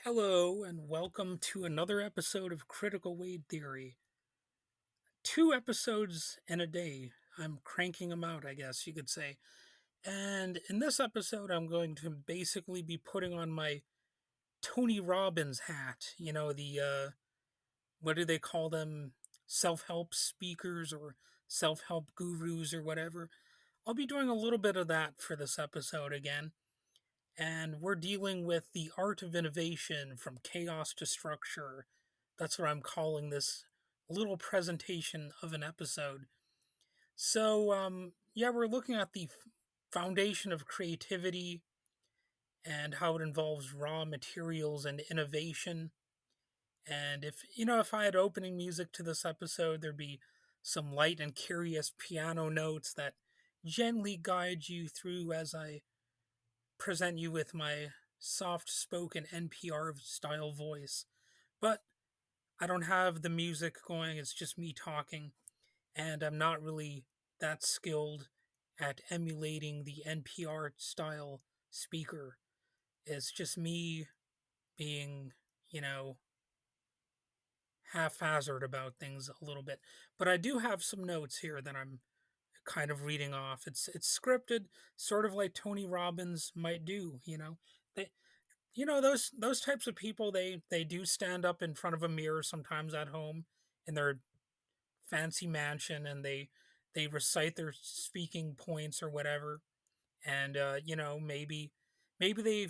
Hello, and welcome to another episode of Critical Weight Theory. Two episodes in a day. I'm cranking them out, I guess you could say. And in this episode, I'm going to basically be putting on my Tony Robbins hat. What do they call them? Self help speakers or self help gurus or whatever. I'll be doing a little bit of that for this episode again. And we're dealing with the art of innovation from chaos to structure. That's what I'm calling this little presentation of an episode. So, we're looking at the foundation of creativity and how it involves raw materials and innovation. And if I had opening music to this episode, there'd be some light and curious piano notes that gently guide you through as I present you with my soft spoken NPR style voice. But I don't have the music going, it's just me talking, and I'm not really that skilled at emulating the NPR style speaker. It's just me being, you know, haphazard about things a little bit. But I do have some notes here that I'm kind of reading off. It's scripted, sort of like Tony Robbins might do. They those types of people, they do stand up in front of a mirror sometimes at home in their fancy mansion, and they recite their speaking points or whatever. And maybe they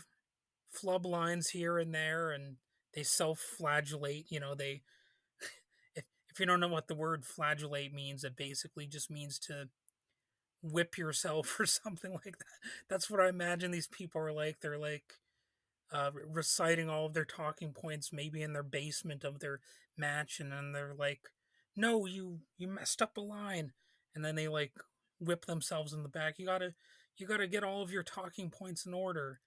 flub lines here and there, and they self-flagellate. They if you don't know what the word flagellate means, it basically just means to whip yourself or something like that. That's what I imagine these people are like. They're like reciting all of their talking points, maybe in their basement of their mansion, and they're like, "No, you messed up a line," and then they like whip themselves in the back. You gotta get all of your talking points in order,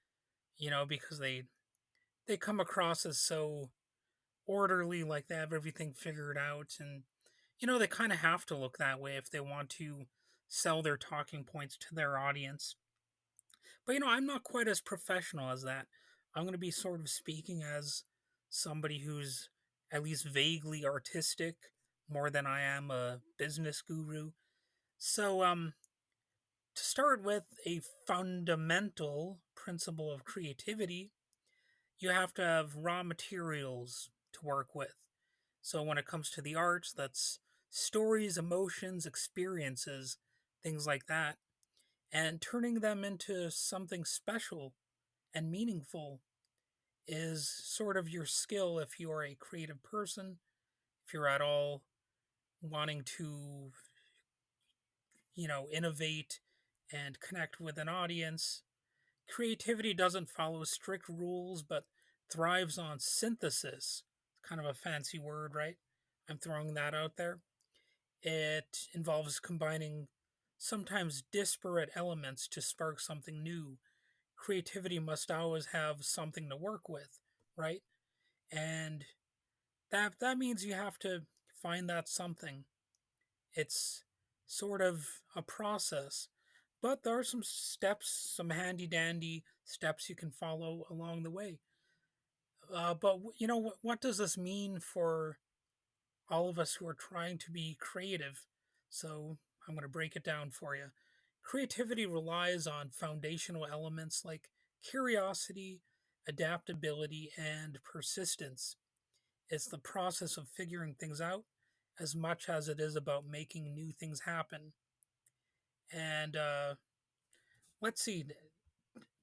because they come across as so orderly, like they have everything figured out, and they kind of have to look that way if they want to sell their talking points to their audience. But I'm not quite as professional as that. I'm going to be sort of speaking as somebody who's at least vaguely artistic more than I am a business guru. So, to start with, a fundamental principle of creativity, you have to have raw materials to work with. So, when it comes to the arts, that's stories, emotions, experiences, things like that, and turning them into something special and meaningful is sort of your skill if you're a creative person, if you're at all wanting to, innovate and connect with an audience. Creativity doesn't follow strict rules, but thrives on synthesis. It's kind of a fancy word, right? I'm throwing that out there. It involves combining sometimes disparate elements to spark something new. Creativity must always have something to work with, right? And that means you have to find that something. It's sort of a process, but there are some steps, some handy dandy steps you can follow along the way. But what does this mean for all of us who are trying to be creative? So I'm going to break it down for you. Creativity relies on foundational elements like curiosity, adaptability, and persistence. It's the process of figuring things out as much as it is about making new things happen. And let's see,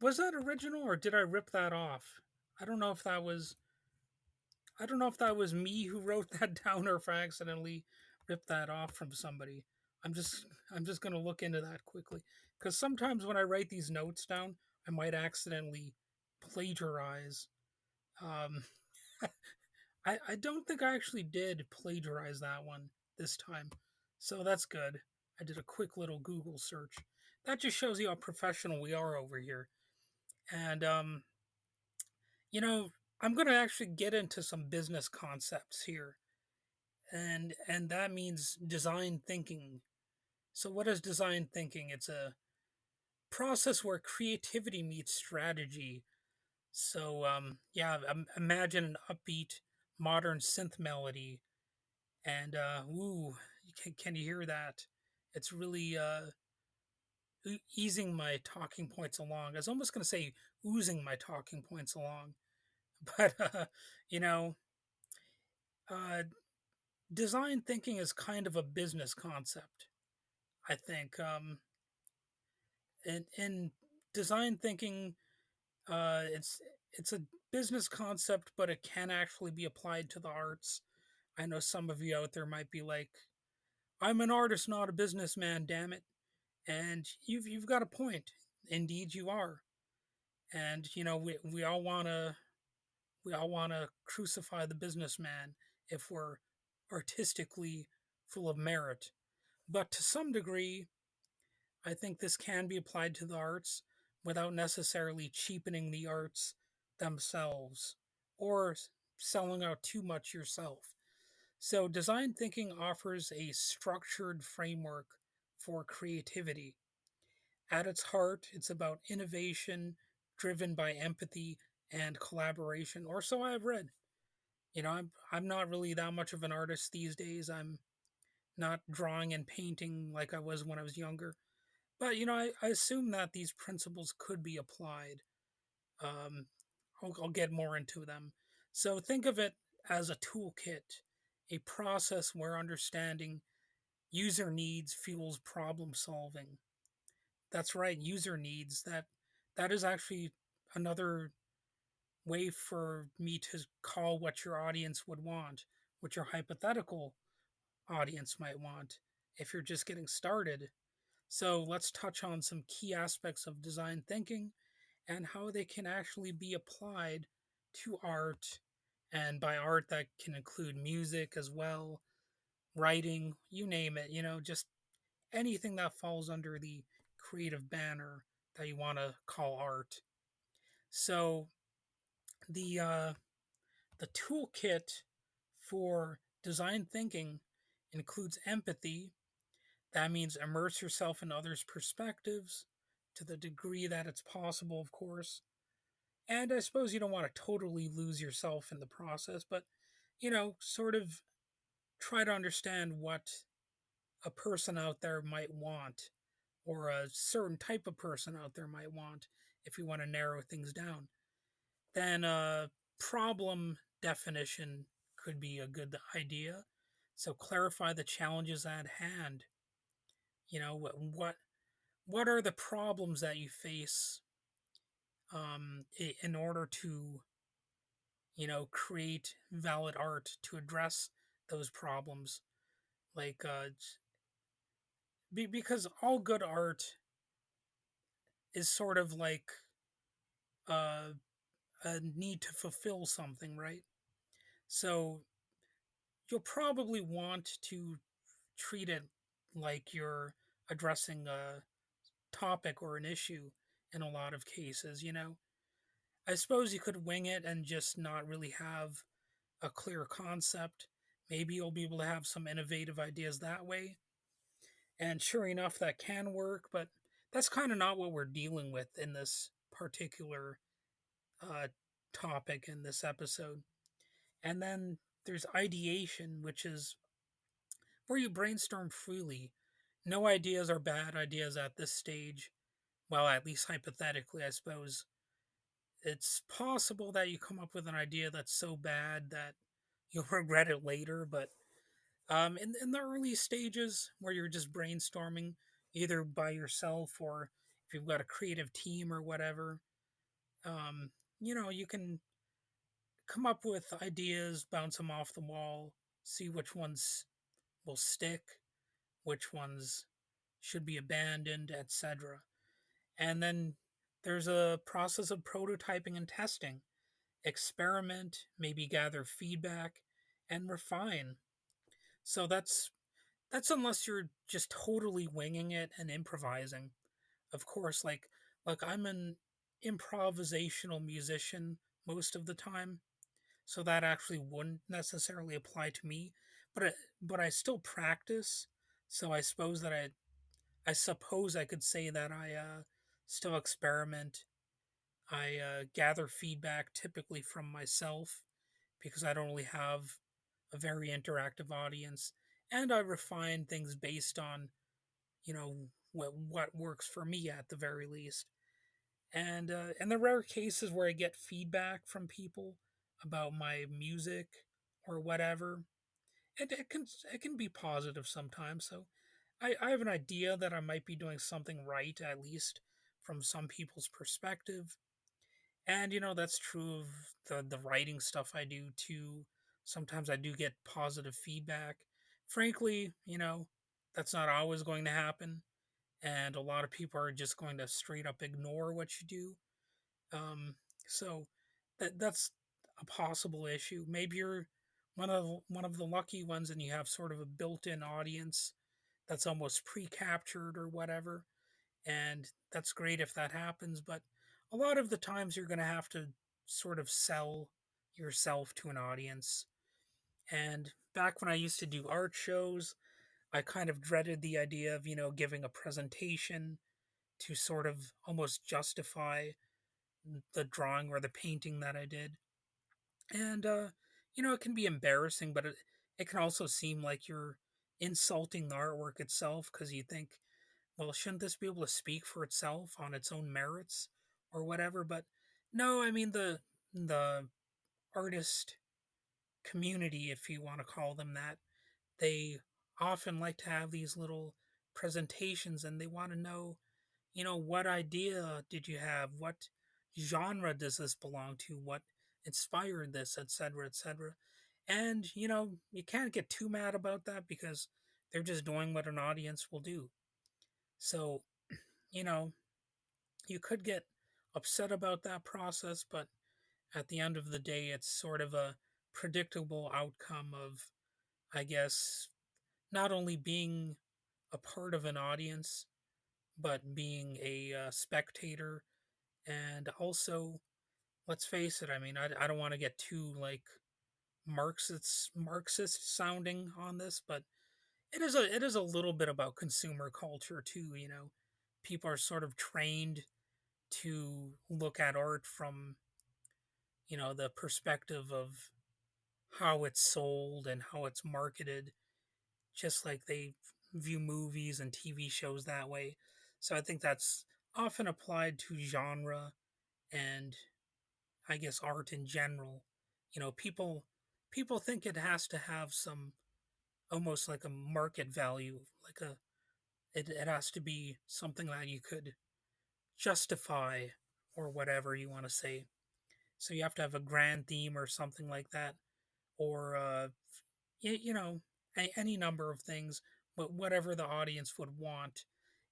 was that original or did I rip that off? I don't know if that was I don't know if that was me who wrote that down or if I accidentally ripped that off from somebody. I'm just going to look into that quickly cuz sometimes when I write these notes down, I might accidentally plagiarize. Um I don't think I actually did plagiarize that one this time. So that's good. I did a quick little Google search. That just shows you how professional we are over here. And you know, I'm going to actually get into some business concepts here. And that means design thinking. So what is design thinking? It's a process where creativity meets strategy. So yeah, imagine an upbeat modern synth melody, and ooh, can you hear that? It's really easing my talking points along. I was almost going to say oozing my talking points along, but you know, uh, design thinking is kind of a business concept. I think in design thinking, it's a business concept, but it can actually be applied to the arts. I know some of you out there might be like, "I'm an artist, not a businessman, damn it," and you've got a point. Indeed, you are. And we all want to crucify the businessman if we're artistically full of merit. But to some degree, I think this can be applied to the arts without necessarily cheapening the arts themselves or selling out too much yourself. So, design thinking offers a structured framework for creativity. At its heart, it's about innovation driven by empathy and collaboration, or so I've read. I'm not really that much of an artist these days. I'm not drawing and painting like I was when I was younger. But I assume that these principles could be applied. Um, I'll get more into them. So think of it as a toolkit, a process where understanding user needs fuels problem solving. That's right, user needs. That is actually another way for me to call what your audience would want, what your hypothetical audience might want if you're just getting started. So let's touch on some key aspects of design thinking and how they can actually be applied to art. And by art, that can include music as well, writing, you name it, just anything that falls under the creative banner that you want to call art. So the uh, the toolkit for design thinking includes empathy. That means immerse yourself in others' perspectives to the degree that it's possible, of course. And I suppose you don't want to totally lose yourself in the process, but sort of try to understand what a person out there might want, or a certain type of person out there might want, if you want to narrow things down. Then problem definition could be a good idea. So clarify the challenges at hand. What are the problems that you face in order to create valid art to address those problems. Like because all good art is sort of like uh, a need to fulfill something, right? So you'll probably want to treat it like you're addressing a topic or an issue in a lot of cases. I suppose you could wing it and just not really have a clear concept. Maybe you'll be able to have some innovative ideas that way. And sure enough, that can work, but that's kind of not what we're dealing with in this particular uh, topic in this episode. And then there's ideation, which is where you brainstorm freely. No ideas are bad ideas at this stage. Well, at least hypothetically, I suppose. It's possible that you come up with an idea that's so bad that you'll regret it later, but in the early stages where you're just brainstorming, either by yourself or if you've got a creative team or whatever, you can come up with ideas, bounce them off the wall, see which ones will stick, which ones should be abandoned, etc. And then there's a process of prototyping and testing. Experiment, maybe gather feedback, and refine. So that's unless you're just totally winging it and improvising. Of course, like I'm an improvisational musician most of the time, so that actually wouldn't necessarily apply to me. But I still practice, so I suppose I could say that I still experiment I gather feedback typically from myself because I don't really have a very interactive audience, and I refine things based on what works for me at the very least. And in the rare cases where I get feedback from people about my music or whatever, it can be positive sometimes. So I have an idea that I might be doing something right, at least from some people's perspective. And that's true of the writing stuff I do too. Sometimes I do get positive feedback. Frankly, that's not always going to happen, and a lot of people are just going to straight up ignore what you do. Um, so that's a possible issue. Maybe you're one of the lucky ones, and you have sort of a built-in audience that's almost pre-captured or whatever, and that's great if that happens. But a lot of the times, you're going to have to sort of sell yourself to an audience. And back when I used to do art shows, I kind of dreaded the idea of giving a presentation to sort of almost justify the drawing or the painting that I did. And it can be embarrassing, but it can also seem like you're insulting the artwork itself, because you think, well, shouldn't this be able to speak for itself on its own merits or whatever? But no, I mean the artist community, if you want to call them that, they often like to have these little presentations, and they want to know, what idea did you have? What genre does this belong to? What inspired this, etc., etc. And, you can't get too mad about that, because they're just doing what an audience will do. So, you know, you could get upset about that process, but at the end of the day, it's sort of a predictable outcome of, I guess, not only being a part of an audience, but being a spectator. And also, let's face it, I mean, I don't want to get too like Marxist sounding on this, but it is a little bit about consumer culture too. People are sort of trained to look at art from the perspective of how it's sold and how it's marketed, just like they view movies and TV shows that way. So I think that's often applied to genre and, I guess, art in general. People think it has to have some, almost like a market value, like it has to be something that you could justify, or whatever you want to say. So you have to have a grand theme or something like that, or y- you know any number of things, but whatever the audience would want.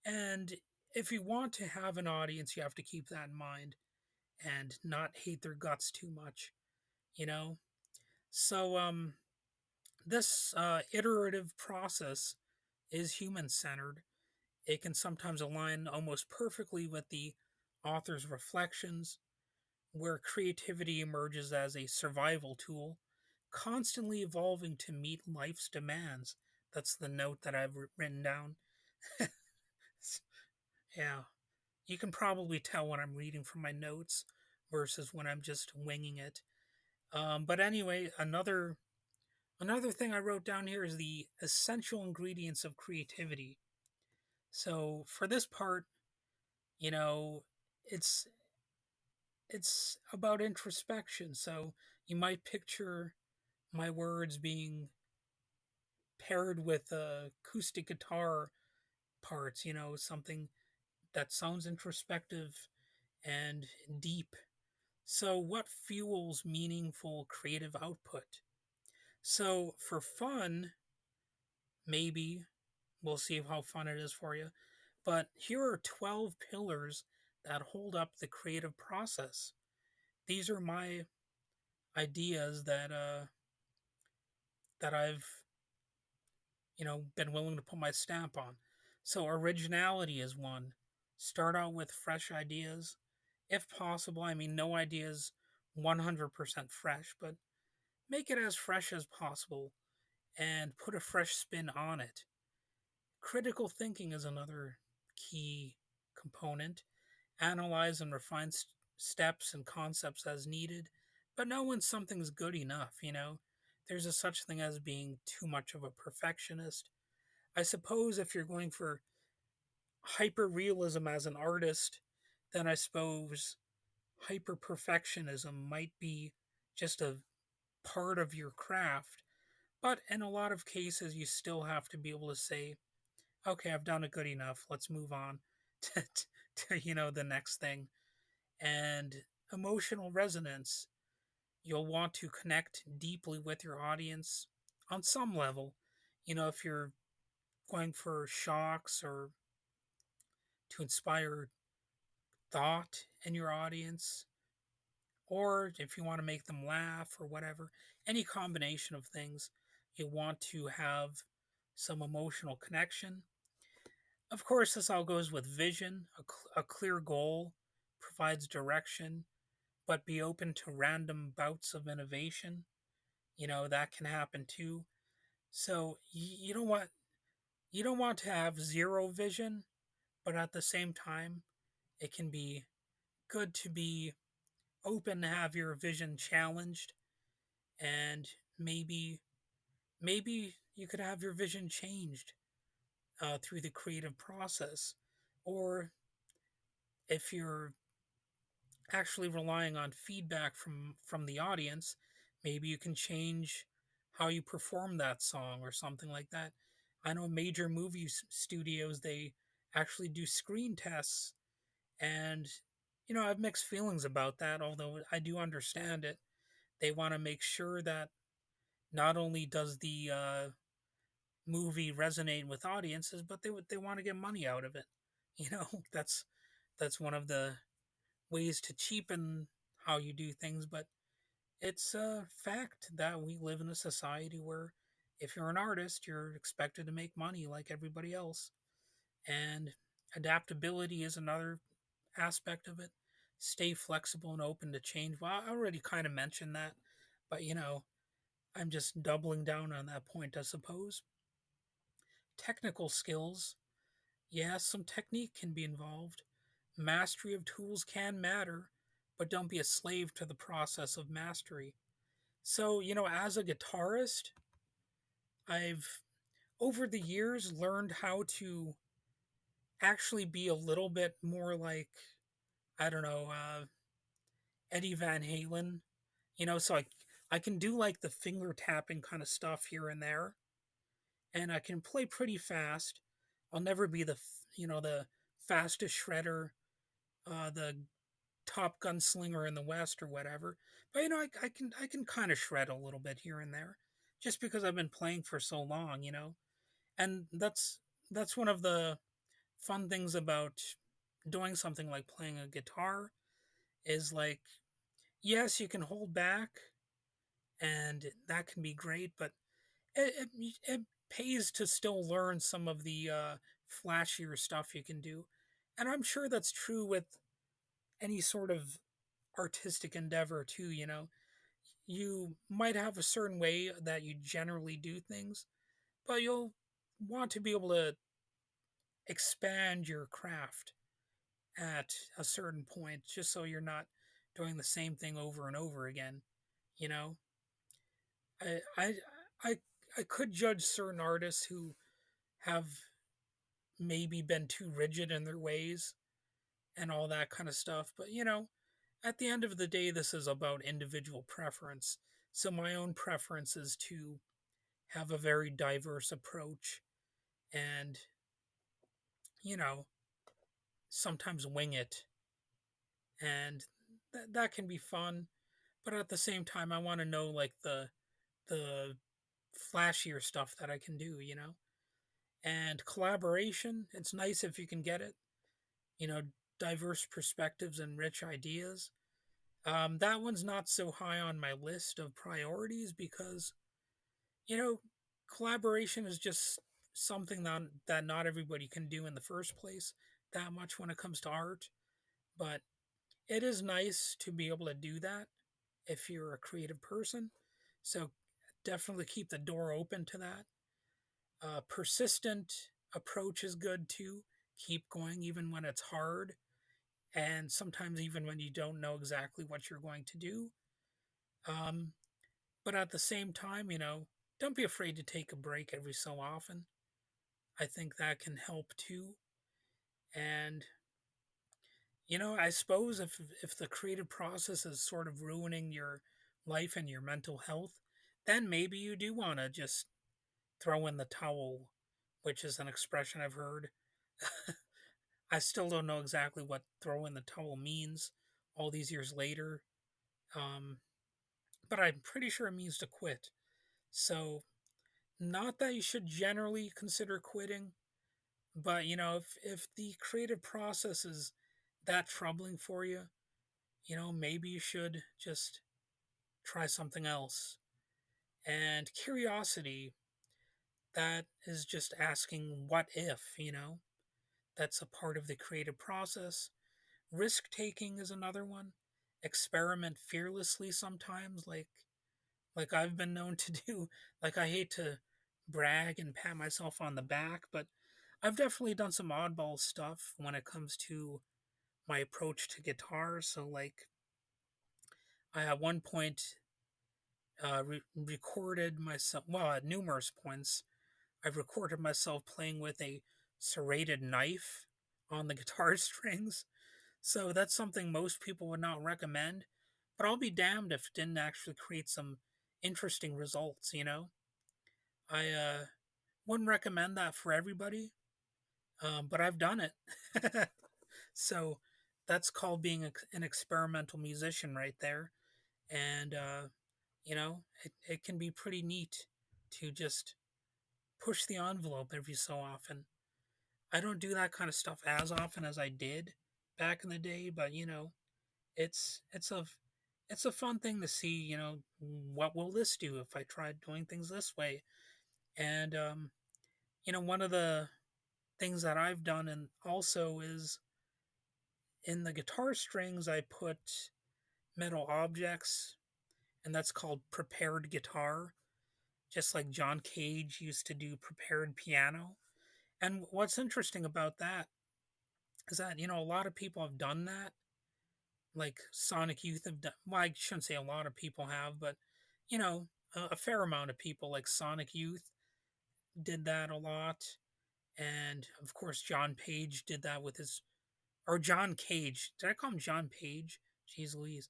And if you want to have an audience, you have to keep that in mind and not hate their guts too much. You know. So this iterative process is human centered. It can sometimes align almost perfectly with the author's reflections, where creativity emerges as a survival tool, constantly evolving to meet life's demands. That's the note that I've written down. Yeah, you can probably tell when I'm reading from my notes versus when I'm just winging it. But anyway, another thing I wrote down here is the essential ingredients of creativity. So for this part, you know, it's it's about introspection. So you might picture my words being paired with acoustic guitar parts, something that sounds introspective and deep. So, what fuels meaningful creative output? So, for fun, maybe we'll see how fun it is for you. But here are 12 pillars that hold up the creative process. These are my ideas that I've been willing to put my stamp on. So originality is one. Start out with fresh ideas, if possible. I mean, no idea is 100% fresh, but make it as fresh as possible and put a fresh spin on it. Critical thinking is another key component. Analyze and refine steps and concepts as needed, but know when something's good enough, you know? There's a such thing as being too much of a perfectionist. I suppose if you're going for hyper realism as an artist, then I suppose hyper perfectionism might be just a part of your craft. But in a lot of cases, you still have to be able to say, okay, I've done it good enough. Let's move on to, the next thing. And emotional resonance, you'll want to connect deeply with your audience on some level. If you're going for shocks or to inspire thought in your audience, or if you want to make them laugh or whatever, any combination of things, you want to have some emotional connection. Of course, this all goes with vision. A clear goal provides direction, but be open to random bouts of innovation. That can happen too. So you don't want to have zero vision, but at the same time, it can be good to be open to have your vision challenged, and maybe you could have your vision changed through the creative process. Or if you're actually relying on feedback from the audience, maybe you can change how you perform that song or something like that. I know major movie studios, they actually do screen tests, and I have mixed feelings about that, although I do understand it. They want to make sure that not only does the movie resonate with audiences, but they want to get money out of it. You know, that's one of the ways to cheapen how you do things, but it's a fact that we live in a society where if you're an artist, you're expected to make money like everybody else. And adaptability is another aspect of it. Stay flexible and open to change. Well, I already kind of mentioned that, but I'm just doubling down on that point, I suppose. Technical skills. Yes, some technique can be involved. Mastery of tools can matter, but don't be a slave to the process of mastery. So, as a guitarist, I've over the years learned how to actually be a little bit more like, I don't know, Eddie Van Halen. So I can do like the finger tapping kind of stuff here and there, and I can play pretty fast. I'll never be the fastest shredder, the top gunslinger in the West or whatever. But I can kind of shred a little bit here and there, just because I've been playing for so long. And that's one of the fun things about doing something like playing a guitar is like, yes, you can hold back, and that can be great, but it pays to still learn some of the flashier stuff you can do. And I'm sure that's true with any sort of artistic endeavor too. You might have a certain way that you generally do things, but you'll want to be able to expand your craft at a certain point just so you're not doing the same thing over and over again. you know i i i, I could judge certain artists who have maybe been too rigid in their ways and all that kind of stuff, but at the end of the day, this is about individual preference. So my own preference is to have a very diverse approach, and you know sometimes wing it, and that can be fun. But at the same time, I want to know like the flashier stuff that I can do. And collaboration, it's nice if you can get it. you know Diverse perspectives and rich ideas. That one's not so high on my list of priorities because you know collaboration is just something that not everybody can do in the first place that much when it comes to art. But it is nice to be able to do that if you're a creative person. So definitely keep the door open to that. Persistent approach is good too. Keep going even when it's hard, and sometimes even when you don't know exactly what you're going to do. Um, but at the same time, don't be afraid to take a break every so often. I think that can help too. And I suppose if the creative process is sort of ruining your life and your mental health, then maybe you do want to just throw in the towel, which is an expression I've heard. I still don't know exactly what throw in the towel means all these years later. Um, but I'm pretty sure it means to quit. So, not that you should generally consider quitting, but if the creative process is that troubling for you, maybe you should just try something else. And curiosity, that is just asking what if, that's a part of the creative process. Risk taking is another one. Experiment fearlessly sometimes, like I've been known to do. Like, I hate to brag and pat myself on the back, but I've definitely done some oddball stuff when it comes to my approach to guitar. So, like, I at one point recorded myself, well, at numerous points, I've recorded myself playing with a serrated knife on the guitar strings. So that's something most people would not recommend. But I'll be damned if it didn't actually create some interesting results. I wouldn't recommend that for everybody, but I've done it. So that's called being an experimental musician right there. And, it can be pretty neat to just push the envelope every so often. I don't do that kind of stuff as often as I did back in the day, but it's it's a it's a fun thing to see. What will this do if I try doing things this way? And one of the things that I've done and also is in the guitar strings I put metal objects, and that's called prepared guitar, just like John Cage used to do prepared piano. And what's interesting about that is that a lot of people have done that. Like Sonic Youth have done. Well, I shouldn't say a lot of people have, but you know, a fair amount of people like Sonic Youth did that a lot, and of course John Page did that with his or John Cage. Did I call him John Page? Jeez Louise.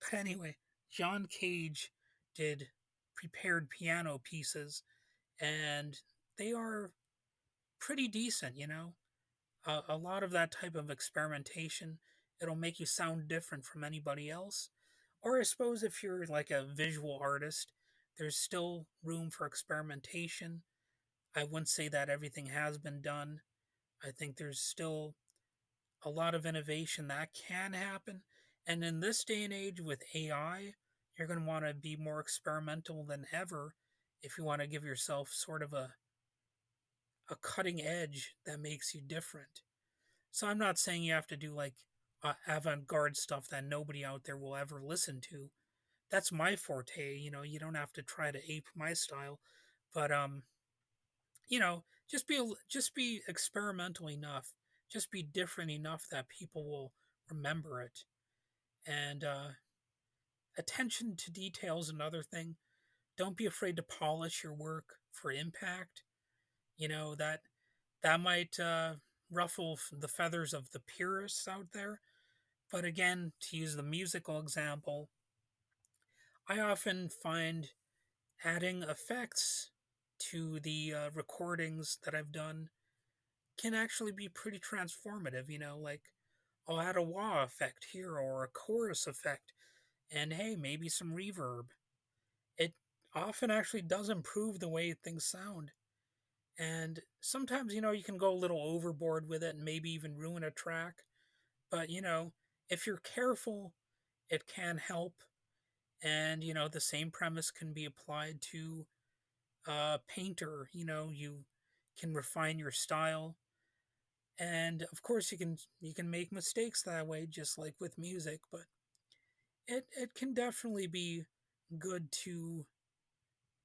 But anyway, John Cage did prepared piano pieces, and they are pretty decent. A lot of that type of experimentation, it'll make you sound different from anybody else. Or I suppose if you're like a visual artist, there's still room for experimentation. I wouldn't say that everything has been done. I think there's still a lot of innovation that can happen. And in this day and age with AI, you're going to want to be more experimental than ever if you want to give yourself sort of a cutting edge that makes you different. So I'm not saying you have to do like avant garde stuff that nobody out there will ever listen to. That's my forte. You don't have to try to ape my style, but just be experimental enough, just be different enough that people will remember it. And attention to detail is another thing. Don't be afraid to polish your work for impact. That might ruffle the feathers of the purists out there. But again, to use the musical example, I often find adding effects to the recordings that I've done can actually be pretty transformative. Like I'll add a wah effect here or a chorus effect, and hey, maybe some reverb. It often actually does improve the way things sound. And sometimes, you can go a little overboard with it and maybe even ruin a track. But, if you're careful, it can help. And, the same premise can be applied to a painter. You can refine your style. And of course you can make mistakes that way, just like with music, but it can definitely be good to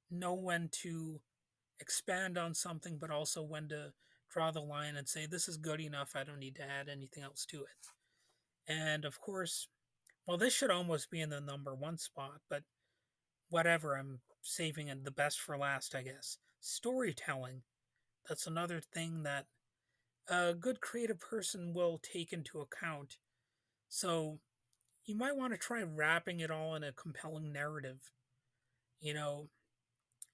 know when to expand on something, but also when to draw the line and say, this is good enough. I don't need to add anything else to it. And of course, well, this should almost be in the number one spot, but whatever, I'm saving it the best for last, I guess. Storytelling. That's another thing that a good creative person will take into account. So you might want to try wrapping it all in a compelling narrative, you know.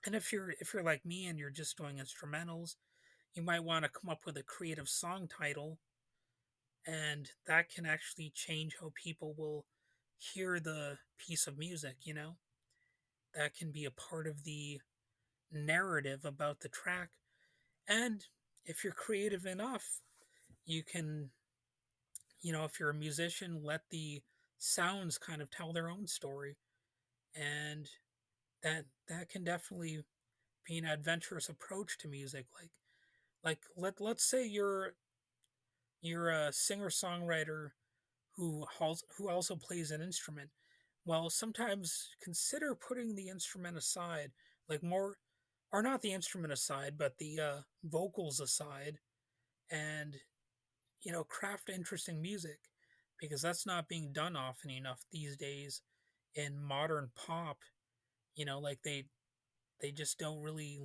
And if you're like me and you're just doing instrumentals, you might want to come up with a creative song title, and that can actually change how people will hear the piece of music, you know. That can be a part of the narrative about the track. And if you're creative enough, you can, if you're a musician, let the sounds kind of tell their own story. And that can definitely be an adventurous approach to music. Let's say you're a singer songwriter who also plays an instrument. Well, sometimes consider putting the instrument aside, like more, or not the instrument aside, but the vocals aside, and craft interesting music, because that's not being done often enough these days in modern pop. Like they just don't really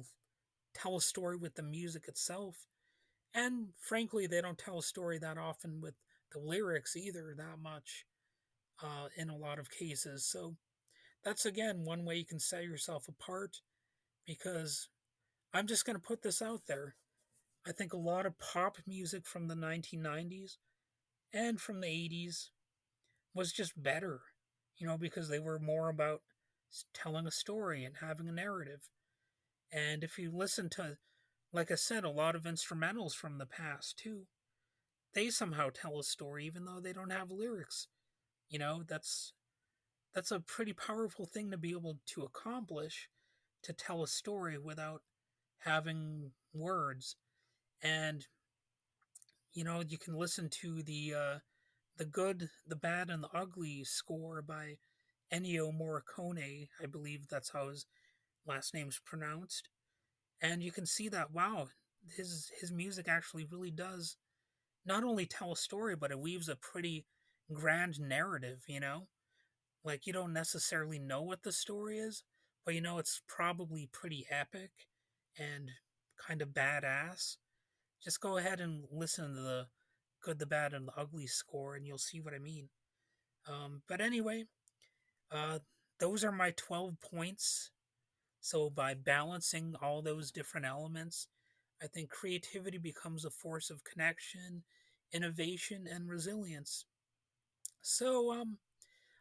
tell a story with the music itself. And frankly, they don't tell a story that often with the lyrics either, that much in a lot of cases. So that's again one way you can set yourself apart, because I'm just going to put this out there. I think a lot of pop music from the 1990s and from the 80s was just better, because they were more about telling a story and having a narrative. And if you listen to, like I said, a lot of instrumentals from the past too, they somehow tell a story even though they don't have lyrics. That's a pretty powerful thing to be able to accomplish, to tell a story without having words. And you can listen to the good, the bad, and the ugly score by Ennio Morricone. I believe that's how his last name's pronounced. And you can see that, wow, his music actually really does not only tell a story, but it weaves a pretty grand narrative. Like, you don't necessarily know what the story is, but it's probably pretty epic and kind of badass. Just go ahead and listen to the good, the bad, and the ugly score, and you'll see what I mean. But anyway, uh, those are my 12 points. So by balancing all those different elements, I think creativity becomes a force of connection, innovation, and resilience. So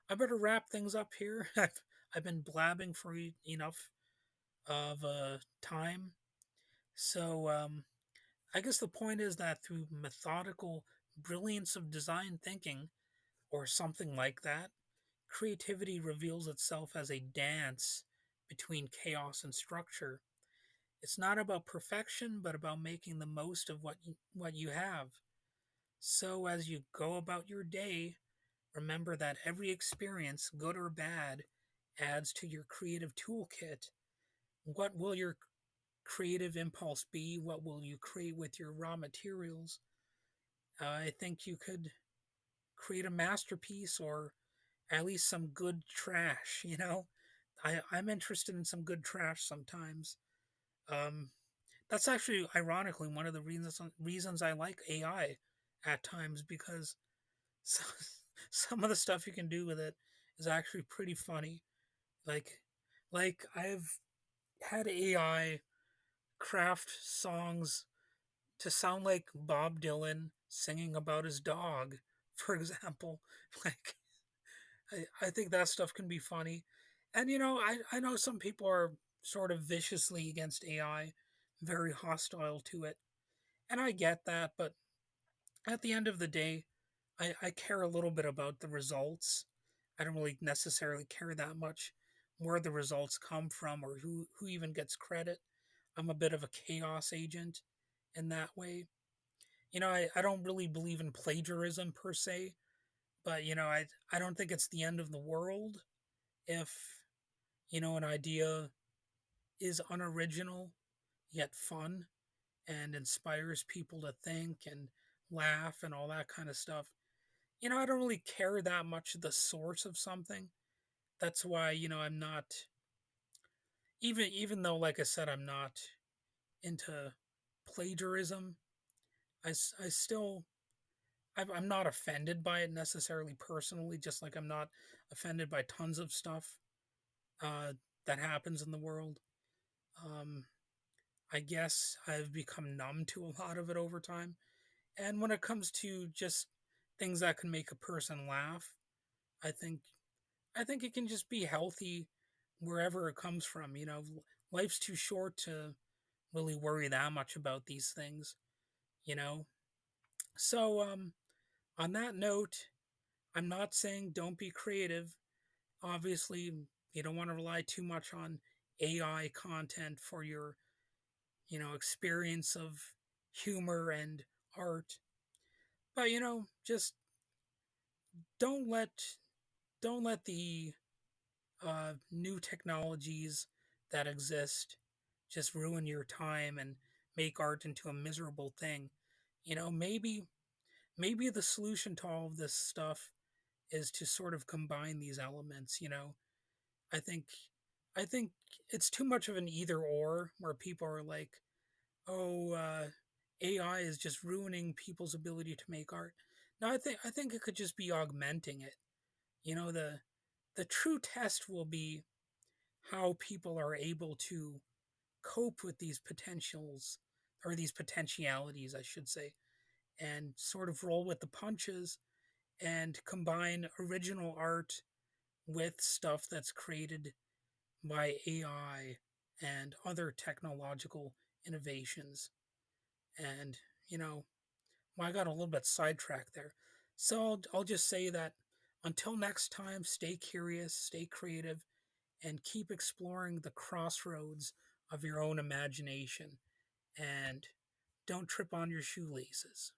I better wrap things up here. I've been blabbing for enough of time. So I guess the point is that through methodical brilliance of design thinking, or something like that, creativity reveals itself as a dance between chaos and structure. It's not about perfection, but about making the most of what you have. So as you go about your day, remember that every experience, good or bad, adds to your creative toolkit. What will your creative impulse be? What will you create with your raw materials? I think you could create a masterpiece, or at least some good trash, I'm interested in some good trash sometimes. Um, that's actually, ironically, one of the reasons I like AI at times, because some, some of the stuff you can do with it is actually pretty funny. Like, I've had AI craft songs to sound like Bob Dylan singing about his dog, for example. Like, I think that stuff can be funny. And, I know some people are sort of viciously against AI, very hostile to it. And I get that, but at the end of the day, I care a little bit about the results. I don't really necessarily care that much where the results come from, or who even gets credit. I'm a bit of a chaos agent in that way. I don't really believe in plagiarism per se, but I don't think it's the end of the world if an idea is unoriginal yet fun and inspires people to think and laugh and all that kind of stuff. I don't really care that much the source of something. That's why, I'm not, even though, like I said, I'm not into plagiarism. I still, I'm not offended by it necessarily personally, just like I'm not offended by tons of stuff uh, that happens in the world. Um, I guess I've become numb to a lot of it over time. And when it comes to just things that can make a person laugh, I think I think it can just be healthy wherever it comes from. Life's too short to really worry that much about these things. You know. So on that note, I'm not saying don't be creative. Obviously, you don't want to rely too much on AI content for your experience of humor and art. But just don't let don't let the new technologies that exist just ruin your time and make art into a miserable thing. Maybe the solution to all of this stuff is to sort of combine these elements. I think I think it's too much of an either or where people are like, oh, AI is just ruining people's ability to make art. No, I think it could just be augmenting it. The true test will be how people are able to cope with these potentials, or these potentialities, I should say, and sort of roll with the punches and combine original art with stuff that's created by AI and other technological innovations. And, you know, well, I got a little bit sidetracked there. So I'll just say that until next time, stay curious, stay creative, and keep exploring the crossroads of your own imagination. And don't trip on your shoelaces.